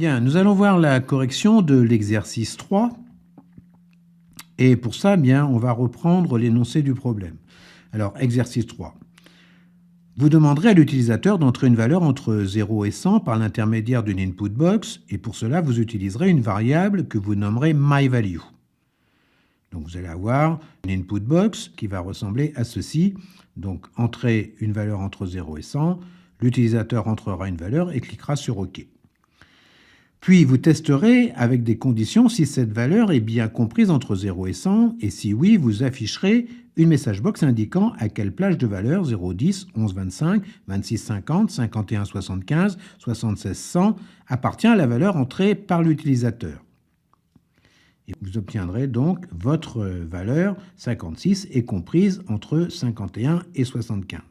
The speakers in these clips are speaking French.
Bien, nous allons voir la correction de l'exercice 3. Et pour ça, bien, on va reprendre l'énoncé du problème. Alors, exercice 3. Vous demanderez à l'utilisateur d'entrer une valeur entre 0 et 100 par l'intermédiaire d'une input box, et pour cela, vous utiliserez une variable que vous nommerez myValue. Donc, vous allez avoir une input box qui va ressembler à ceci. Donc, entrez une valeur entre 0 et 100, l'utilisateur entrera une valeur et cliquera sur OK. Puis, vous testerez avec des conditions si cette valeur est bien comprise entre 0 et 100, et si oui, vous afficherez une message box indiquant à quelle plage de valeurs 0, 10, 11, 25, 26, 50, 51, 75, 76, 100 appartient à la valeur entrée par l'utilisateur. Et vous obtiendrez donc votre valeur 56 est comprise entre 51 et 75.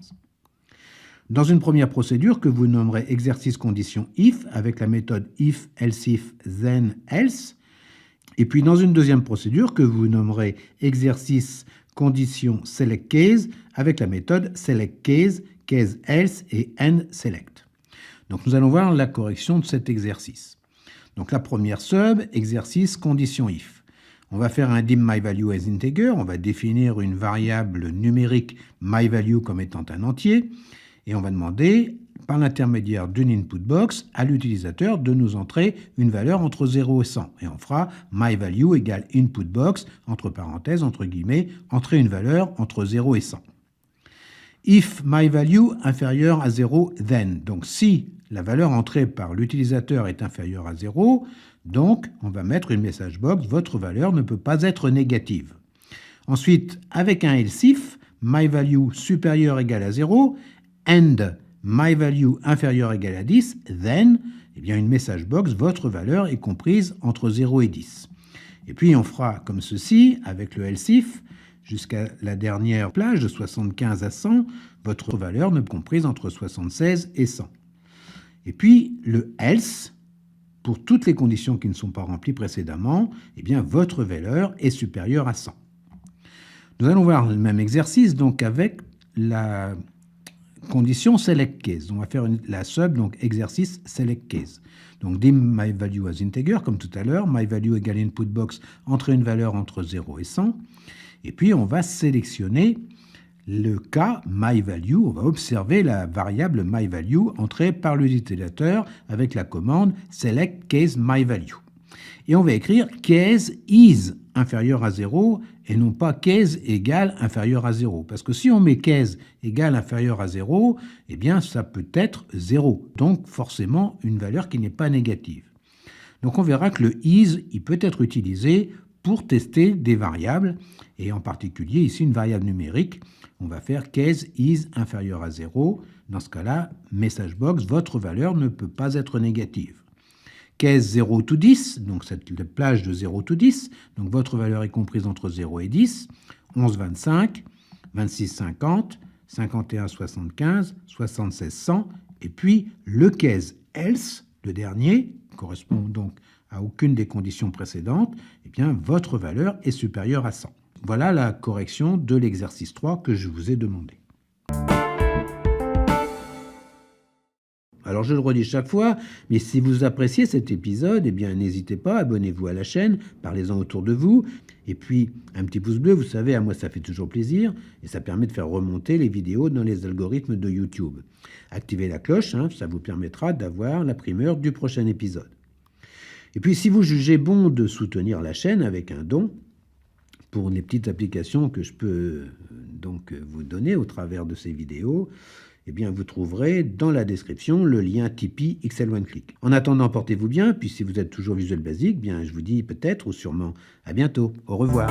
Dans une première procédure que vous nommerez exercice condition if avec la méthode if, else if, then else, et puis dans une deuxième procédure que vous nommerez exercice condition select case avec la méthode select case, case else et end select. Donc nous allons voir la correction de cet exercice. Donc la première sub, exercice condition if. On va faire un dim myValue as integer, on va définir une variable numérique myValue comme étant un entier, et on va demander, par l'intermédiaire d'une input box, à l'utilisateur de nous entrer une valeur entre 0 et 100. Et on fera myValue égale input box, entre parenthèses, entre guillemets, entrer une valeur entre 0 et 100. If myValue inférieur à 0, then. Donc si la valeur entrée par l'utilisateur est inférieure à 0, donc on va mettre une message box, votre valeur ne peut pas être négative. Ensuite, avec un else if, myValue supérieur égale à 0, and myValue inférieur égale à 10, then, eh bien une message box, votre valeur est comprise entre 0 et 10. Et puis on fera comme ceci, avec le else if, jusqu'à la dernière plage de 75 à 100, votre valeur ne comprise entre 76 et 100. Et puis le else, pour toutes les conditions qui ne sont pas remplies précédemment, eh bien votre valeur est supérieure à 100. Nous allons voir le même exercice donc avec la condition select case. On va faire la sub, donc exercice select case. Donc dim myValue as integer, comme tout à l'heure, myValue égale input box, entrer une valeur entre 0 et 100. Et puis on va sélectionner le cas myValue, on va observer la variable myValue entrée par l'utilisateur avec la commande select case myValue. Et on va écrire case is inférieur à 0 et non pas case égale inférieur à 0. Parce que si on met case égale inférieur à 0, eh bien ça peut être 0. Donc forcément une valeur qui n'est pas négative. Donc on verra que le is, il peut être utilisé pour tester des variables, et en particulier ici une variable numérique. On va faire case is inférieur à 0. Dans ce cas-là, message box, votre valeur ne peut pas être négative. Case 0 to 10, donc cette plage de 0 to 10, donc votre valeur est comprise entre 0 et 10, 11, 25, 26, 50, 51, 75, 76, 100, et puis le case else, le dernier, correspond donc à aucune des conditions précédentes, eh bien votre valeur est supérieure à 100. Voilà la correction de l'exercice 3 que je vous ai demandé. Alors je le redis chaque fois, mais si vous appréciez cet épisode, eh bien n'hésitez pas, abonnez-vous à la chaîne, parlez-en autour de vous, et puis un petit pouce bleu, vous savez, à moi ça fait toujours plaisir, et ça permet de faire remonter les vidéos dans les algorithmes de YouTube. Activez la cloche, ça vous permettra d'avoir la primeur du prochain épisode. Et puis si vous jugez bon de soutenir la chaîne avec un don, pour les petites applications que je peux donc vous donner au travers de ces vidéos, eh bien vous trouverez dans la description le lien Tipeee XL One Click. En attendant, portez-vous bien, puis si vous êtes toujours Visual Basic, bien je vous dis peut-être ou sûrement à bientôt. Au revoir.